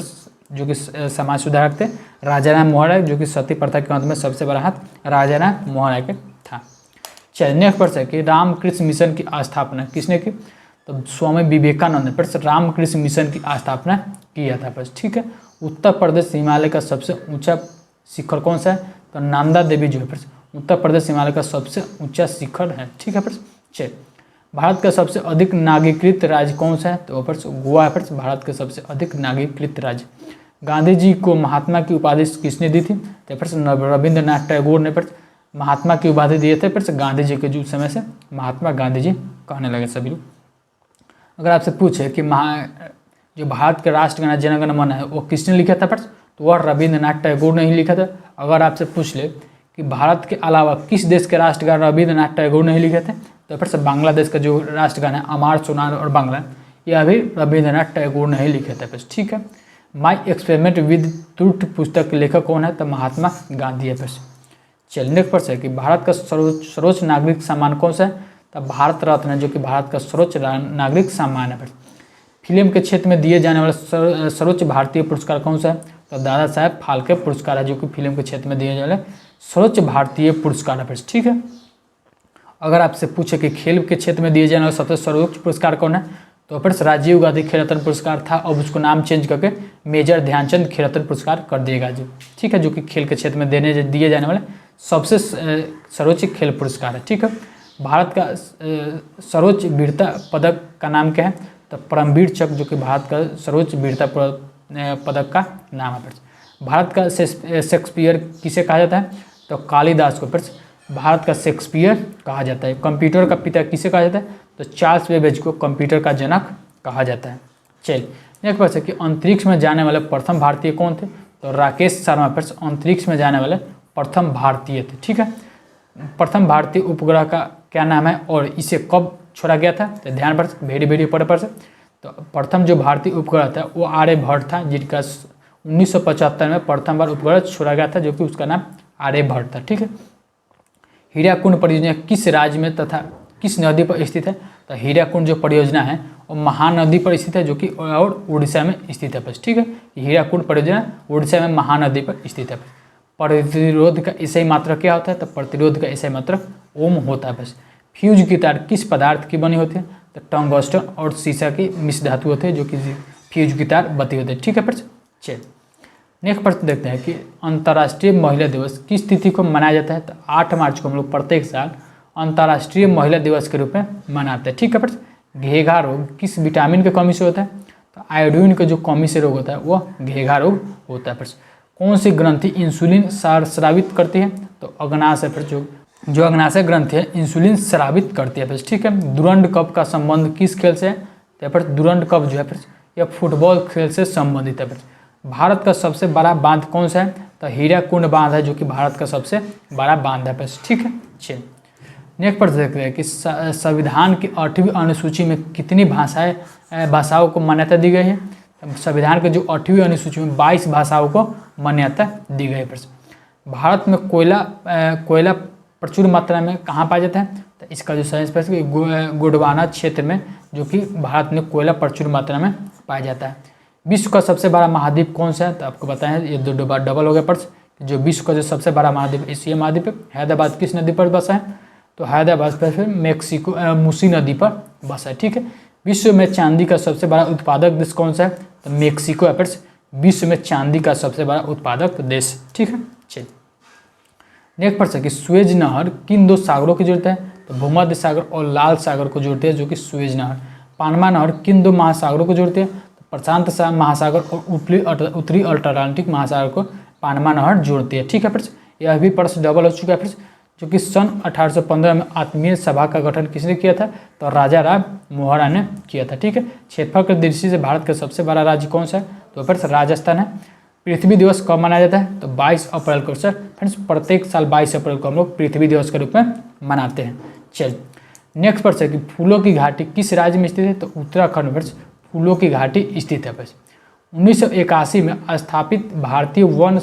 S1: जो कि समाज सुधारक थे राजा राम मोहन राय, जो कि सती प्रथा के अंत में सबसे बड़ा हाथ राजा राम मोहन राय का था। चलिए नेक्स्ट प्रश्न है कि रामकृष्ण मिशन की स्थापना किसने की? तो स्वामी विवेकानंद ने रामकृष्ण मिशन की स्थापना किया था। बस ठीक है, उत्तर प्रदेश हिमालय का सबसे ऊंचा शिखर कौन सा है? तो नंदा देवी जो है उत्तर प्रदेश हिमालय का सबसे ऊंचा शिखर है। ठीक है, चलिए भारत का सबसे अधिक नागरिकृत राज्य कौन सा है? तो गोवा है भारत का सबसे अधिक नागरिकृत राज्य। गांधी जी को महात्मा की उपाधि किसने दी थी? तो रविंद्रनाथ टैगोर ने महात्मा की उपाधि दिए थे गांधी जी के जो समय से महात्मा गांधी जी कहने लगे सभी लोग। अगर आपसे पूछे कि जो भारत का राष्ट्रगान जन गण मन है वो किसने लिखा था तो वह रविंद्रनाथ टैगोर ने ही लिखा था। अगर आपसे पूछ ले कि भारत के अलावा किस देश के राष्ट्रगान रविंद्रनाथ टैगोर ने ही लिखे थे तो बांग्लादेश का जो राष्ट्रगान है अमार सोनार और बांग्ला, यह भी रविंद्रनाथ टैगोर ने ही लिखे थे। ठीक है, माई एक्सपेरिमेंट विद ट्रूथ पुस्तक के लेखक कौन है? तो महात्मा गांधी है। चलिए नेक्स्ट प्रश्न है कि भारत का सर्वोच्च नागरिक सम्मान कौन सा है? तो भारत रत्न है, जो कि भारत का सर्वोच्च नागरिक सम्मान है। फिल्म के क्षेत्र में दिए जाने वाला सर्वोच्च भारतीय पुरस्कार कौन सा है? तो दादा साहेब फाल्के पुरस्कार है, जो कि फिल्म के क्षेत्र में दिए जाने वाले सर्वोच्च भारतीय पुरस्कार है। ठीक है, अगर आपसे पूछे कि खेल के क्षेत्र में दिए जाने वाला सबसे सर्वोच्च पुरस्कार कौन है तो राजीव गांधी खेल रत्न पुरस्कार था। अब उसको नाम चेंज करके मेजर ध्यानचंद खेल रत्न पुरस्कार कर दिएगा जी। ठीक है, जो कि खेल के क्षेत्र में दिए जाने वाले सबसे सर्वोच्च खेल पुरस्कार है। ठीक है, भारत का सर्वोच्च वीरता पदक का नाम क्या है? तो परमवीर चक्र, जो कि भारत का सर्वोच्च वीरता पदक का नाम है। भारत का शेक्सपियर किसे कहा जाता है? तो कालिदास को भारत का शेक्सपियर कहा जाता है। कंप्यूटर का पिता किसे कहा जाता है? तो चार्ल्स बेबेज को कंप्यूटर का जनक कहा जाता है। चलिए नेक्स्ट प्रश्न कि अंतरिक्ष में जाने वाले प्रथम भारतीय कौन थे? तो राकेश शर्मा अंतरिक्ष में जाने वाले प्रथम भारतीय थे। ठीक है, प्रथम भारतीय उपग्रह का क्या नाम है और इसे कब छोड़ा गया था? तो ध्यान पर वेरी ऊपर से तो प्रथम जो भारतीय उपग्रह था वो आर्यभट्ट था, जिनका 1975 में प्रथम बार उपग्रह छोड़ा गया था, जो कि उसका नाम आर्यभट्ट था। ठीक है, हीराकुंड परियोजना किस राज्य में तथा किस नदी पर स्थित है? तो हीराकुंड जो परियोजना है वो महानदी पर स्थित है, जो कि और उड़ीसा में स्थित है बस। ठीक है, हीराकुंड परियोजना उड़ीसा में महानदी पर स्थित है। प्रतिरोध का ईसाई मात्रक क्या होता है? तो प्रतिरोध का ईसाई मात्रक ओम होता है बस। फ्यूज की तार किस पदार्थ की बनी होती है? तो टंगस्टन और सीसा की मिश्र धातु होते हैं जो कि फ्यूज की तार बती होते हैं। ठीक है फ्रेंड्स, चलिए नेक्स्ट प्रश्न देखते हैं कि अंतर्राष्ट्रीय महिला दिवस किस तिथि को मनाया जाता है? तो 8 मार्च को हम लोग प्रत्येक साल अंतर्राष्ट्रीय महिला दिवस के रूप में मनाते हैं। ठीक है फ्रेंड्स, घेघा रोग किस विटामिन की कमी से होता है? तो आयोडीन का जो कमी से रोग होता है वो घेघा रोग होता है फ्रेंड्स। कौन सी ग्रंथि इंसुलिन स्रावित करती है? तो अग्नाशय फ्रेंड्स, जो अग्नाशय ग्रंथि है इंसुलिन स्रावित करती है फ्रेंड्स। ठीक है, दुरंड कप का संबंध किस खेल से है? तो फ्रेंड्स दुरंड कप जो है फ्रेंड्स यह फुटबॉल खेल से संबंधित है फ्रेंड्स। भारत का सबसे बड़ा बांध कौन सा है? तो हीराकुंड बांध है, जो कि भारत का सबसे बड़ा बांध है फ्रेंड्स। ठीक है, चलिए नेक्स्ट प्रश्न देखते हैं कि संविधान की 8वीं अनुसूची में कितनी भाषाओं को मान्यता दी गई है? संविधान के जो 8वीं अनुसूची में 22 भाषाओं को मान्यता दी गई है फ्रेंड्स। भारत में कोयला प्रचुर मात्रा में कहाँ पाया जाता है? तो इसका जो सही स्पेस गोंडवाना क्षेत्र में, जो कि भारत में कोयला प्रचुर मात्रा में पाया जाता है। विश्व का सबसे बड़ा महाद्वीप कौन सा है? तो आपको बताया ये दो बार डबल हो गया प्रश्न। जो विश्व का जो सबसे बड़ा महाद्वीप एशिया महाद्वीप है। हैदराबाद किस नदी पर बसा है? तो हैदराबाद पर फिर मेक्सिको मूसी नदी पर बसा है। ठीक है, विश्व में चांदी का सबसे बड़ा उत्पादक देश कौन सा है? तो मेक्सिको है फ्रेंड्स, विश्व में चांदी का सबसे बड़ा उत्पादक देश। ठीक है, चलिए नेक्स्ट प्रश्न कि स्वेज नहर किन 2 सागरों की जोड़ता है? तो भूमध्य सागर और लाल सागर को जोड़ती है, जो कि स्वेज नहर। पानमा नहर किन 2 महासागरों को जोड़ती है? तो प्रशांत महासागर और उत्तरी अटलांटिक महासागर को पानमा नहर जोड़ती है। ठीक है फ्रेंड्स, यह भी प्रश्न डबल हो चुका है फ्रेंड्स। जो कि सन 1815 में आत्मीय सभा का गठन किसने किया था? तो राजा राम मोहरा ने किया था। ठीक है, क्षेत्रफल की दृष्टि से भारत का सबसे बड़ा राज्य कौन सा है? तो फ्रेंड्स राजस्थान है। पृथ्वी दिवस कब मनाया जाता है? तो 22 अप्रैल को सर फ्रेंड्स, प्रत्येक साल 22 अप्रैल को हम लोग पृथ्वी दिवस के रूप में मनाते हैं। चलिए नेक्स्ट प्रश्न है कि फूलों की घाटी किस राज्य में स्थित है? तो उत्तराखंड फ्रेंड्स फूलों की घाटी स्थित है फ्रेंड्स। 1981 में स्थापित भारतीय वन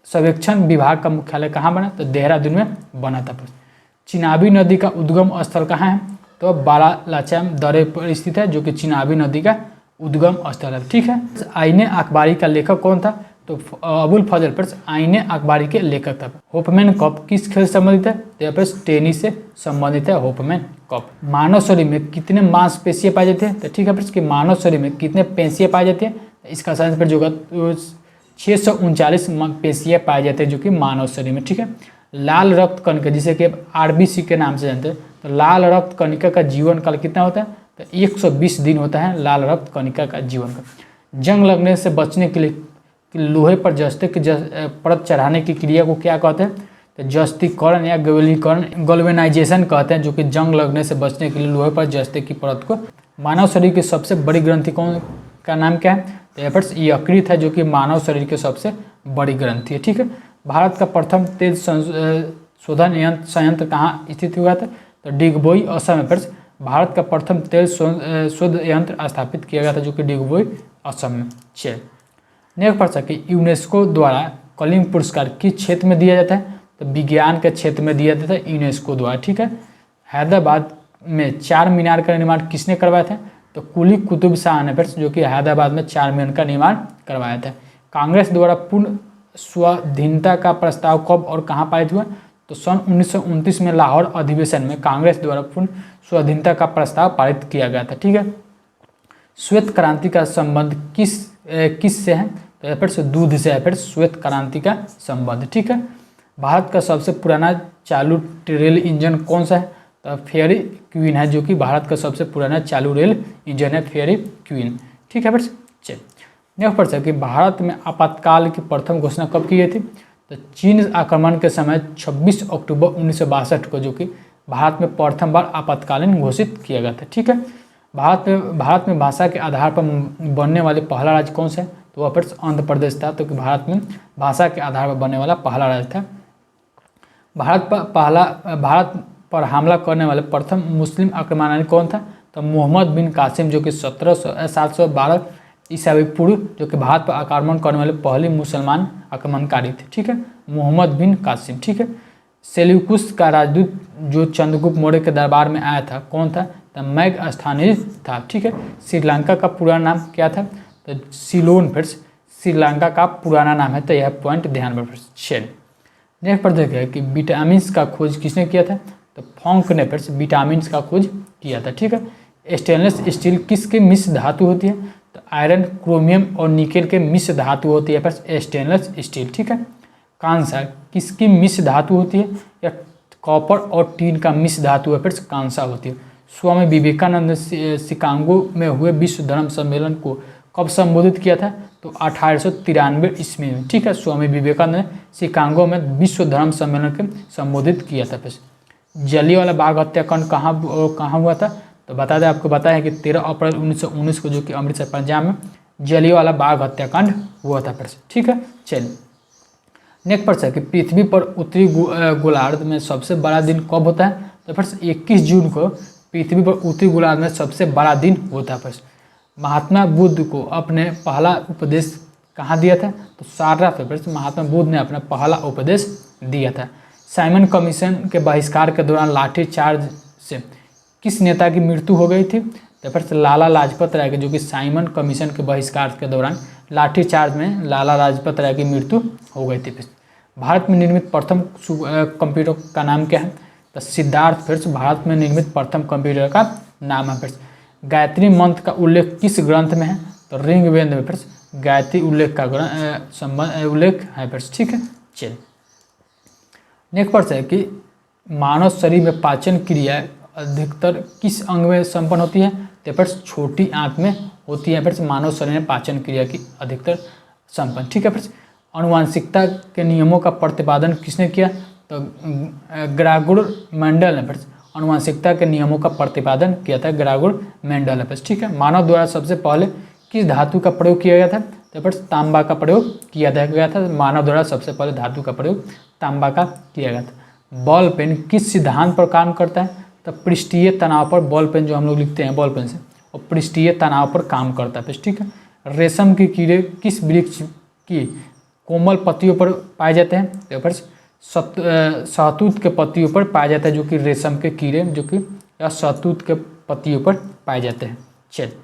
S1: सर्वेक्षण विभाग का मुख्यालय कहाँ बना? तो देहरादून में बना था फ्रेंड्स। चिनाबी नदी का उद्गम स्थल कहाँ है? तो बालालाचाम दर्रे पर स्थित है, जो कि चिनाबी नदी का उद्गम स्थल है। ठीक है, आईने अखबारी का लेखक कौन था? तो अबुल फजल फ्रेंड्स आईने अखबारी के लेखक था। होपमैन कप किस खेल से संबंधित है? तो फ्रेंड्स टेनिस से संबंधित है होपमैन कप। मानव शरीर में कितने मांसपेशियां पाई जाती है? तो ठीक है फ्रेंड्स कि मानव शरीर में कितने पेशियां पाई जाती है? इसका साइंस पर जो 639 पेशियां पाई जाती है, जो कि मानव शरीर में। ठीक है, लाल रक्त कणिका जिसे कि आरबीसी के नाम से जानते हैं, तो लाल रक्त कणिका का जीवन काल कितना होता है? तो 120 दिन होता है लाल रक्त कणिका का जीवन काल। जंग लगने से बचने के लिए लोहे पर जस्ते की परत चढ़ाने की क्रिया को क्या कहते हैं? तो जस्तीकरण या गैल्वेनाइजेशन कहते हैं, जो कि जंग लगने से बचने के लिए लोहे पर जस्ते की परत को। मानव शरीर की सबसे बड़ी ग्रंथि कौन का नाम क्या है? तो फ्रेंड्स यकृत है, जो कि मानव शरीर की सबसे बड़ी ग्रंथि है। ठीक है, भारत का प्रथम तेल शोधन संयंत्र कहाँ स्थित हुआ था? तो डिगबोई असम में फ्रेंड्स भारत का प्रथम तेल शोध यंत्र स्थापित किया गया था, जो कि डिगबोई असम में। चलिए नेक्स्ट प्रश्न कि यूनेस्को द्वारा कलिंग पुरस्कार किस क्षेत्र में दिया जाता है? तो विज्ञान के क्षेत्र में दिया जाता है यूनेस्को द्वारा। ठीक है, हैदराबाद में 4 मीनार का निर्माण किसने करवाया था? तो कुली कुतुब शाह ने फ्रेंड्स, जो कि हैदराबाद में 4 मीनार का निर्माण करवाया था। कांग्रेस द्वारा पूर्ण स्वाधीनता का प्रस्ताव कब और कहाँ पारित हुआ? तो सन 1929 में लाहौर अधिवेशन में कांग्रेस द्वारा पूर्ण स्वाधीनता का प्रस्ताव पारित किया गया था। ठीक है, श्वेत क्रांति का संबंध किस से है? तो फिर से दूध से है फिर श्वेत क्रांति का संबंध। ठीक है, भारत का सबसे पुराना चालू रेल इंजन कौन सा है? तो फेयरी क्वीन है, जो कि भारत का सबसे पुराना चालू रेल इंजन है फेयरी क्वीन। ठीक है फिर चलिए नेक्स्ट प्रश्न कि भारत में आपातकाल की प्रथम घोषणा कब की गई थी? तो चीन आक्रमण के समय 26 अक्टूबर 1962 को, जो कि भारत में प्रथम बार आपातकालीन घोषित किया गया था। ठीक है, भारत में भाषा के आधार पर बनने वाले पहला राज्य कौन सा है? तो वह फिर आंध्र प्रदेश था, तो कि भारत में भाषा के आधार पर बनने वाला पहला राज्य था। भारत पर हमला करने वाले प्रथम मुस्लिम आक्रमणकारी कौन था? तो मोहम्मद बिन कासिम, जो कि 712 ईसावी पूर्व, जो कि भारत पर आक्रमण करने वाले पहले मुसलमान आक्रमणकारी थे। ठीक है, मोहम्मद बिन कासिम। ठीक है, सेल्यूकुस का राजदूत जो चंद्रगुप्त मौर्य के दरबार में आया था कौन था? तो मैग स्थानीय था। ठीक है, श्रीलंका का पूरा नाम क्या था? तो सिलोन फ्रेंड्स श्रीलंका का पुराना नाम है। तो यह पॉइंट ध्यान में फ्रेंड्स। चलिए नेक्स्ट पर देखिए कि विटामिन का खोज किसने किया था? तो फॉन्क ने फ्रेंड्स विटामिन का खोज किया था। ठीक है, स्टेनलेस स्टील किसके मिश्र धातु होती है? तो आयरन, क्रोमियम और निकेल के मिश्र धातु होती है फ्रेंड्स स्टेनलेस स्टील। ठीक है, कांसा किसकी मिश्र धातु होती है? या कॉपर और टीन का मिश्र धातु है फ्रेंड्स कांसा होती है। स्वामी विवेकानंद शिकागो में हुए विश्व धर्म सम्मेलन को कब संबोधित किया था? तो 1893 ईस्वी में। ठीक है, स्वामी विवेकानंद ने शिकागो में विश्व धर्म सम्मेलन के संबोधित किया था। फिर जलियांवाला बाग हत्याकांड कहाँ हुआ था? तो बता दें, आपको बताया है कि 13 अप्रैल 1919 को, जो कि अमृतसर पंजाब में जलियांवाला बाग हत्याकांड हुआ था। फिर ठीक है, चलिए नेक्स्ट प्रश्न है कि पृथ्वी पर उत्तरी गोलार्ध में सबसे बड़ा दिन कब होता है? तो फिर 21 जून को पृथ्वी पर उत्तरी गोलार्ध में सबसे बड़ा दिन होता है। फिर महात्मा बुद्ध को अपने पहला उपदेश कहाँ दिया था? तो सारनाथ में फिर महात्मा बुद्ध ने अपना पहला उपदेश दिया था। साइमन कमीशन के बहिष्कार के दौरान लाठीचार्ज से किस नेता की मृत्यु हो गई थी? तो फिर लाला लाजपत राय के, जो कि साइमन कमीशन के बहिष्कार के दौरान लाठीचार्ज में लाला लाजपत राय की मृत्यु हो गई थी। भारत में निर्मित प्रथम कंप्यूटर का नाम क्या है? तो सिद्धार्थ। फिर भारत में निर्मित प्रथम कंप्यूटर का नाम है। फिर गायत्री मंत्र का उल्लेख किस ग्रंथ में है? तो ऋग्वेद में फिर गायत्री उल्लेख का उल्लेख है। फिर ठीक है, चलिए नेक्स्ट प्रश्न है कि मानव शरीर में पाचन क्रिया अधिकतर किस अंग में संपन्न होती है? तो फिर छोटी आंत में होती है। फिर मानव शरीर में पाचन क्रिया की अधिकतर संपन्न। ठीक है, फिर आनुवंशिकता के नियमों का प्रतिपादन किसने किया? तो ग्रेगोर मेंडल ने फिर आनुवंशिकता के नियमों का प्रतिपादन किया था। ग्रेगोर मेंडल ने। ठीक है, मानव द्वारा सबसे पहले किस धातु का प्रयोग किया गया था? तो फिर तांबा का प्रयोग किया गया था। मानव द्वारा सबसे पहले धातु का प्रयोग तांबा का किया गया था। बॉल पेन किस सिद्धांत पर काम करता है? तो पृष्ठीय तनाव पर। बॉल पेन जो हम लोग लिखते हैं बॉल पेन से, और पृष्ठीय तनाव पर काम करता है। ठीक है, रेशम के कीड़े किस वृक्ष की कोमल पत्तियों पर पाए जाते हैं? तो फिर शहतूत के पत्तियों पर पाया जाता है, जो कि रेशम के कीड़े जो कि या शहतूत के पत्तियों पर पाए जाते हैं। चलिए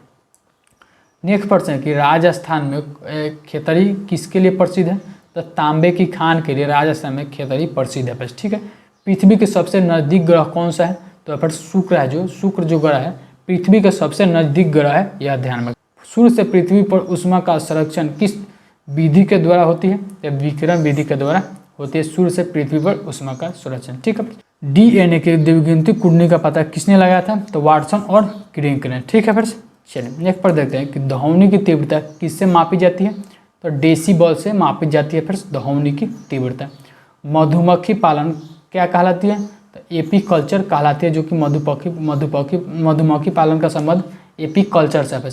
S1: नेक्स्ट प्रश्न है कि राजस्थान में खेतड़ी किसके लिए प्रसिद्ध है? तो तांबे की खान के लिए राजस्थान में खेतड़ी प्रसिद्ध है। ठीक है, पृथ्वी के सबसे नज़दीक ग्रह कौन सा है? तो फिर शुक्र है। जो शुक्र जो ग्रह है पृथ्वी के सबसे नज़दीक ग्रह है, यह ध्यान में। सूर्य से पृथ्वी पर उष्मा का संरक्षण किस विधि के द्वारा होती है? तो विकिरण विधि के द्वारा होती है सूर्य से पृथ्वी पर उष्मा का संरक्षण। ठीक है, DNA के द्विगिनती कुंडली का पता किसने लगाया था? तो वाटसन और क्रिक ने। ठीक है, फिर चलिए नेक्स्ट पर देखते हैं कि ध्वनि की तीव्रता किससे मापी जाती है? तो डेसीबल से मापी जाती है। फिर ध्वनि की तीव्रता। मधुमक्खी पालन क्या कहलाती है? तो एपीकल्चर कहलाती है, जो कि मधुमक्खी पालन का संबंध एपीकल्चर से है।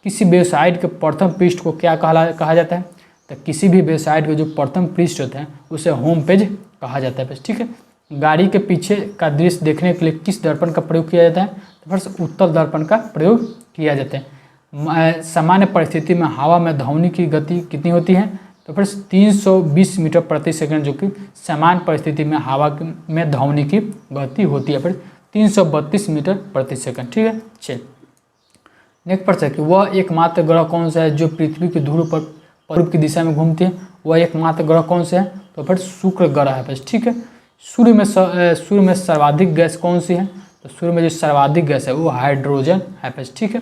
S1: किसी वेबसाइट के प्रथम पृष्ठ को क्या कहा जाता है? तो किसी भी वेबसाइट के जो प्रथम पृष्ठ होते हैं उसे होम पेज कहा जाता है। ठीक है, गाड़ी के पीछे का दृश्य देखने के लिए किस दर्पण का प्रयोग किया जाता है? तो फिर उत्तल दर्पण का प्रयोग किया जाता है। सामान्य परिस्थिति में हवा में ध्वनि की गति कितनी होती है? तो फिर 320 मीटर प्रति सेकंड, जो कि सामान्य परिस्थिति में हवा में ध्वनि की गति होती है। फिर 332 मीटर प्रति सेकंड। ठीक है, चलिए नेक्स्ट प्रश्न है कि वह एकमात्र ग्रह कौन सा है जो पृथ्वी की ध्रुव पर पूर्व की दिशा में घूमती है? वह एकमात्र ग्रह कौन सा है? तो फिर शुक्र ग्रह है। ठीक है, सूर्य में सर्वाधिक गैस कौन सी है? तो सूर्य में जो सर्वाधिक गैस है वो हाइड्रोजन है। ठीक है,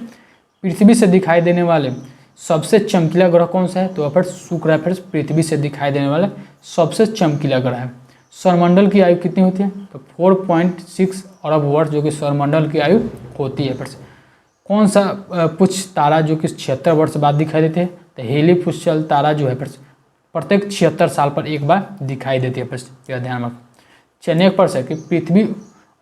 S1: पृथ्वी से दिखाई देने वाले सबसे चमकीला ग्रह कौन सा है? तो फिर शुक्र है। फिर पृथ्वी से दिखाई देने वाला सबसे चमकीला ग्रह है। सौरमंडल की आयु कितनी होती है? तो 4.6 अरब वर्ष जो कि सौरमंडल की आयु होती है। फिर कौन सा पुच्छ तारा जो कि 76 वर्ष बाद दिखाई देते हैं? तो हेलीपुच्छल तारा जो है फिर प्रत्येक 76 साल पर एक बार दिखाई देती है। फिर यह ध्यान रखें। चलिए एक प्रश्न है कि पृथ्वी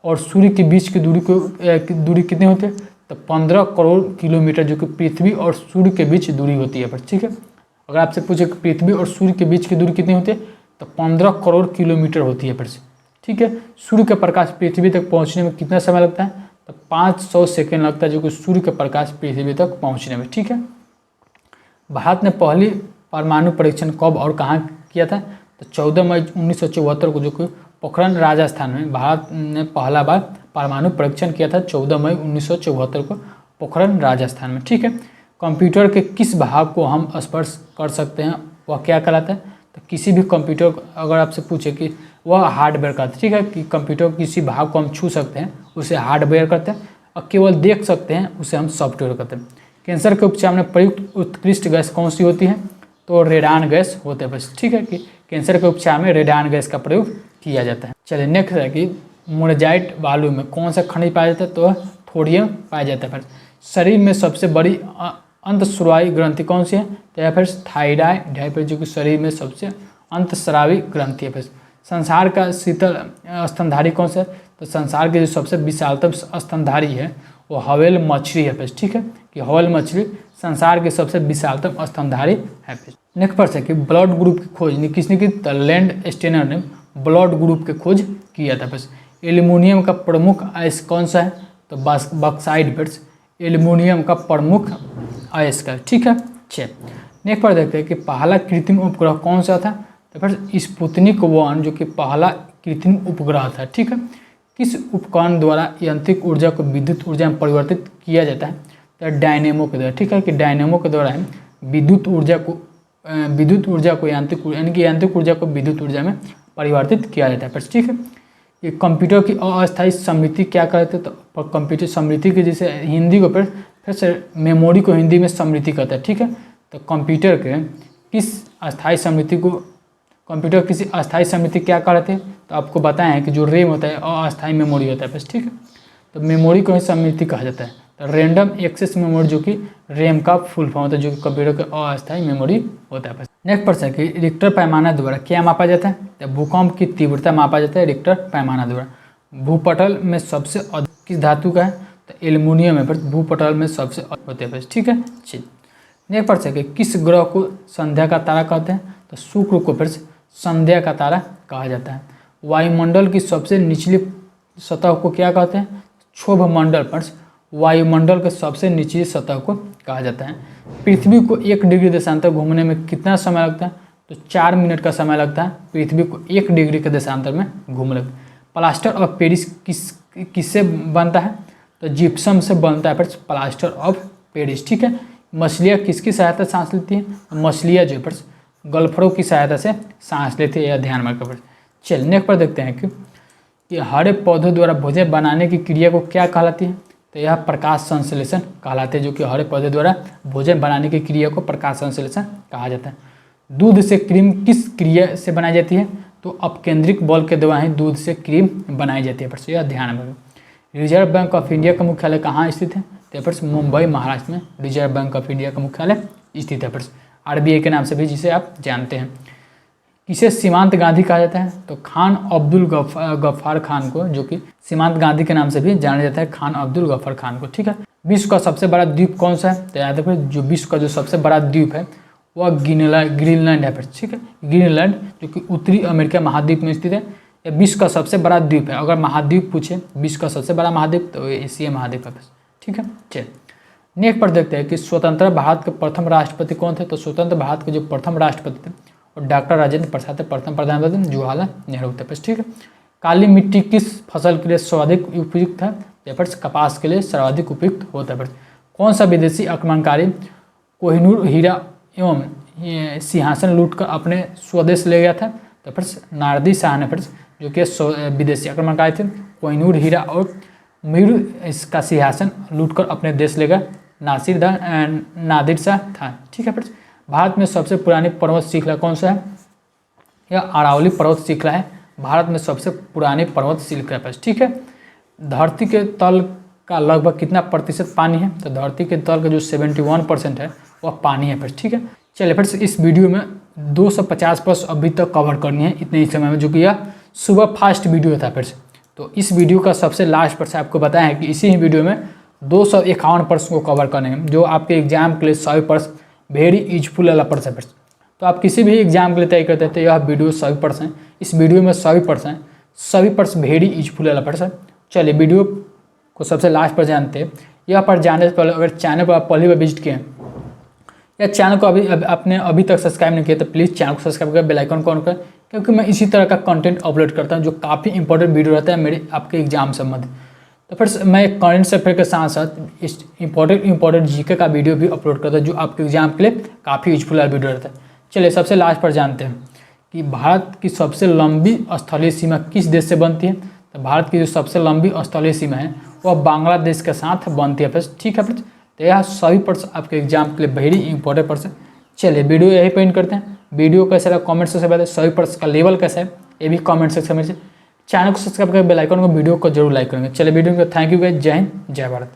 S1: और सूर्य के बीच की दूरी कितनी होती है? तो 15 करोड़ किलोमीटर, जो कि पृथ्वी और सूर्य के बीच दूरी होती है। ठीक है, अगर आपसे पूछे कि पृथ्वी और सूर्य के बीच की दूरी कितनी होती है? तो 15 करोड़ किलोमीटर होती है। फिर ठीक है, सूर्य का प्रकाश पृथ्वी तक पहुँचने में कितना समय लगता है? तो 500 सेकेंड लगता है, जो कि सूर्य का प्रकाश पृथ्वी तक पहुँचने में। ठीक है, भारत ने पहली परमाणु परीक्षण कब और कहाँ किया था? तो 14 मई 1974 को, जो कि पोखरण राजस्थान में भारत ने पहला बार परमाणु परीक्षण किया था 14 मई 1974 को पोखरण राजस्थान में। ठीक है, कंप्यूटर के किस भाग को हम स्पर्श कर सकते हैं वह क्या कहलाता है? तो किसी भी कंप्यूटर अगर आपसे पूछे कि वह हार्डवेयर कहते हैं, ठीक है, कि कंप्यूटर किसी भाग को हम छू सकते हैं उसे हार्डवेयर कहते हैं, और केवल देख सकते हैं उसे हम सॉफ्टवेयर कहते हैं। कैंसर के उपचार में प्रयुक्त उत्कृष्ट गैस कौन सी होती है? तो रेडान गैस होते हैं बस। ठीक है, कि कैंसर के उपचार में रेडान गैस का प्रयोग किया जाता है। चलिए नेक्स्ट है कि मोनेजाइट बालू में कौन सा खनिज पाया जाता है? तो थोड़ियम पाया जाता है। शरीर में सबसे बड़ी अंतःस्रावी ग्रंथि कौन सी है? तो या फिर थायराइड है, फिर जो कि शरीर में सबसे अंतःस्रावी ग्रंथि है। फिर संसार का शीतल स्तनधारी कौन सा है? तो संसार के जो सबसे विशालतम स्तनधारी है वो हवेल मछली है। ठीक है, कि हवेल मछली संसार के सबसे विशालतम स्तनधारी है। नेक्स्ट प्रश्न है कि ब्लड ग्रुप की खोज किसने की? तो लैंड स्टेनर ने ब्लड ग्रुप की खोज किया था। बस एल्यूमिनियम का प्रमुख अयस्क कौन सा है? तो बॉक्साइट। फिर एल्यूमिनियम का प्रमुख अयस्क है। ठीक है, नेक्स्ट पर देखते हैं कि पहला कृत्रिम उपग्रह कौन सा था? तो फिर स्पुतनिक 1 जो कि पहला कृत्रिम उपग्रह था। ठीक है, किस उपकरण द्वारा यांत्रिक ऊर्जा को विद्युत ऊर्जा में परिवर्तित किया जाता है? तो डायनेमो के द्वारा। ठीक है, कि डायनेमो के द्वारा विद्युत ऊर्जा को यांत्रिक यानी कि यांत्रिक ऊर्जा को विद्युत ऊर्जा में परिवर्तित किया जाता है। ठीक है, कि कंप्यूटर की अस्थायी समृद्धि क्या कहते हैं? तो कंप्यूटर समृद्धि की जैसे हिंदी को फिर से मेमोरी को हिंदी में समृद्धि कहते हैं। ठीक है, तो कंप्यूटर के किस अस्थायी समृद्धि को कंप्यूटर किसी अस्थायी समृद्धि क्या कहते हैं? तो आपको बताएं कि जो रैम होता है अस्थायी मेमोरी होता है। बस ठीक है, तो मेमोरी को ही समृद्धि कहा जाता है। तो रैंडम एक्सेस मेमोरी जो कि रैम का फुल फॉर्म होता है, जो कि कंप्यूटर का अस्थायी मेमोरी होता है। बस नेक्स्ट प्रश्न है कि रिक्टर पैमाना द्वारा क्या मापा जाता है? तो भूकंप की तीव्रता मापा जाता है रिक्टर पैमाना द्वारा। भूपटल में सबसे अधिक किस धातु का है? तो एल्यूमिनियम है। भूपटल में सबसे अधिक होते हैं। ठीक है, नेक्स्ट प्रश्न है कि किस ग्रह को संध्या का तारा कहते हैं? तो शुक्र को फिर संध्या का तारा कहा जाता है। वायुमंडल की सबसे निचली सतह को क्या कहते हैं? क्षोभ मंडल। पर वायुमंडल के सबसे निचली सतह को कहा जाता है। पृथ्वी को 1 डिग्री देशांतर घूमने में कितना समय लगता है? तो 4 मिनट का समय लगता है पृथ्वी को 1 डिग्री के देशांतर में घूमने। प्लास्टर ऑफ पेरिस किससे बनता है? तो जिप्सम से बनता है। फिर प्लास्टर ऑफ पेरिस। ठीक है, मछलियाँ किसकी सहायता से सांस लेती हैं? मछलियाँ जो है गल्फरों की सहायता से सांस लेती है, यह ध्यान में रखकर। चलिए नेक्स्ट पर देखते हैं कि हरे पौधों द्वारा भोजन बनाने की क्रिया को क्या कहलाती है? तो यह प्रकाश संश्लेषण कहलाते हैं, जो कि हरे पौधे द्वारा भोजन बनाने की क्रिया को प्रकाश संश्लेषण कहा जाता है। दूध से क्रीम किस क्रिया से बनाई जाती है? तो अपकेंद्रिक बल के द्वारा ही दूध से क्रीम बनाई जाती है। पर यह ध्यान में। रिजर्व बैंक ऑफ इंडिया का मुख्यालय कहाँ स्थित है? तो पर मुंबई महाराष्ट्र में रिजर्व बैंक ऑफ इंडिया का मुख्यालय स्थित है। पर RBI के नाम से भी, जिसे आप जानते हैं। किसे सीमांत गांधी कहा जाता है? तो खान अब्दुल गफ्फार खान को, जो कि सीमांत गांधी के नाम से भी जाना जाता है, खान अब्दुल गफ्फार खान को। ठीक है, विश्व का सबसे बड़ा द्वीप कौन सा है? तो याद रखिए, जो विश्व का जो सबसे बड़ा द्वीप है वह ग्रीनलैंड है। ठीक है, ग्रीनलैंड जो कि उत्तरी अमेरिका महाद्वीप में स्थित है। यह विश्व का सबसे बड़ा द्वीप है। अगर महाद्वीप पूछे विश्व का सबसे बड़ा महाद्वीप तो एशिया महाद्वीप है। ठीक है, चलिए नेक्स्ट पर देखते हैं कि स्वतंत्र भारत के प्रथम राष्ट्रपति कौन थे? तो स्वतंत्र भारत के जो प्रथम राष्ट्रपति थे और डॉक्टर राजेंद्र प्रसाद थे। प्रथम प्रधानमंत्री जवाहरलाल नेहरू थे। ठीक है, काली मिट्टी किस फसल के लिए सर्वाधिक उपयुक्त है? या फिर कपास के लिए सर्वाधिक उपयुक्त होता है। कौन सा विदेशी आक्रमणकारी कोहिनूर हीरा एवं सिंहासन लूटकर अपने स्वदेश ले गया था? तो फिर नारदी शाह ने, फिर जो कि विदेशी आक्रमणकारी थे, कोहिनूर हीरा और मीर इसका सिंहासन लूटकर अपने देश ले गया नादिर शाह था। ठीक है, फिर भारत में सबसे पुरानी पर्वत श्रृंखला कौन सा है? यह अरावली पर्वत श्रृंखला है। भारत में सबसे पुरानी पर्वत श्रृंखला है। ठीक है, धरती के तल का लगभग कितना प्रतिशत पानी है? तो धरती के तल का जो 71% है वह पानी है। फिर ठीक है, चलिए फिर इस वीडियो में 250 प्रश्न अभी तक कवर करनी है इतने ही समय में, जो कि यह सुबह फास्ट वीडियो था। फिर तो इस वीडियो का सबसे लास्ट प्रश्न आपको बताया है कि इसी ही वीडियो में 251 प्रश्न को कवर करने हैं, जो आपके एग्जाम के लिए सभी प्रश्न वेरी यूजफुल वाला प्रश्न है। तो आप किसी भी एग्जाम के लिए तैयारी करते हैं तो यह वीडियो सभी प्रश्न है। इस वीडियो में सभी प्रश्न वेरी यूजफुल वाला प्रश्न। चलिए वीडियो को सबसे लास्ट पर जानते हैं। यह पर जाने से पहले अगर चैनल पर आप पहली बार विजिट किए या चैनल को अभी तक सब्सक्राइब नहीं किया तो प्लीज़ चैनल को सब्सक्राइब कर बेल आइकन को ऑन कर, क्योंकि मैं इसी तरह का कंटेंट अपलोड करता हूँ जो काफ़ी इंपॉर्टेंट वीडियो रहता है मेरे आपके एग्जाम संबंधित। तो फ्रेंड्स मैं करंट अफेयर के साथ साथ इस इंपॉर्टेंट जीके का वीडियो भी अपलोड करता हूँ जो आपके एग्जाम के लिए काफ़ी यूजफुल वीडियो रहता है। चलिए सबसे लास्ट पर जानते हैं कि भारत की सबसे लंबी स्थलीय सीमा किस देश से बनती है। तो भारत की जो सबसे लंबी स्थलीय सीमा है वह बांग्लादेश के साथ बनती है फ्रेंड्स। ठीक है फ्रेंड्स, तो यह सभी प्रश्न आपके एग्जाम के लिए वेरी इंपॉर्टेंट प्रश्न। चलिए वीडियो यही पेंट करते हैं। वीडियो कैसा लगा कमेंट सेक्शन में बताएं, सभी प्रश्न का लेवल कैसा है ये भी कमेंट सेक्शन में। चैनल को सब्सक्राइब करके बेल आइकन को वीडियो को जरूर लाइक करेंगे। चलिए वीडियो को थैंक यू गाइस, जय हिंद जय भारत।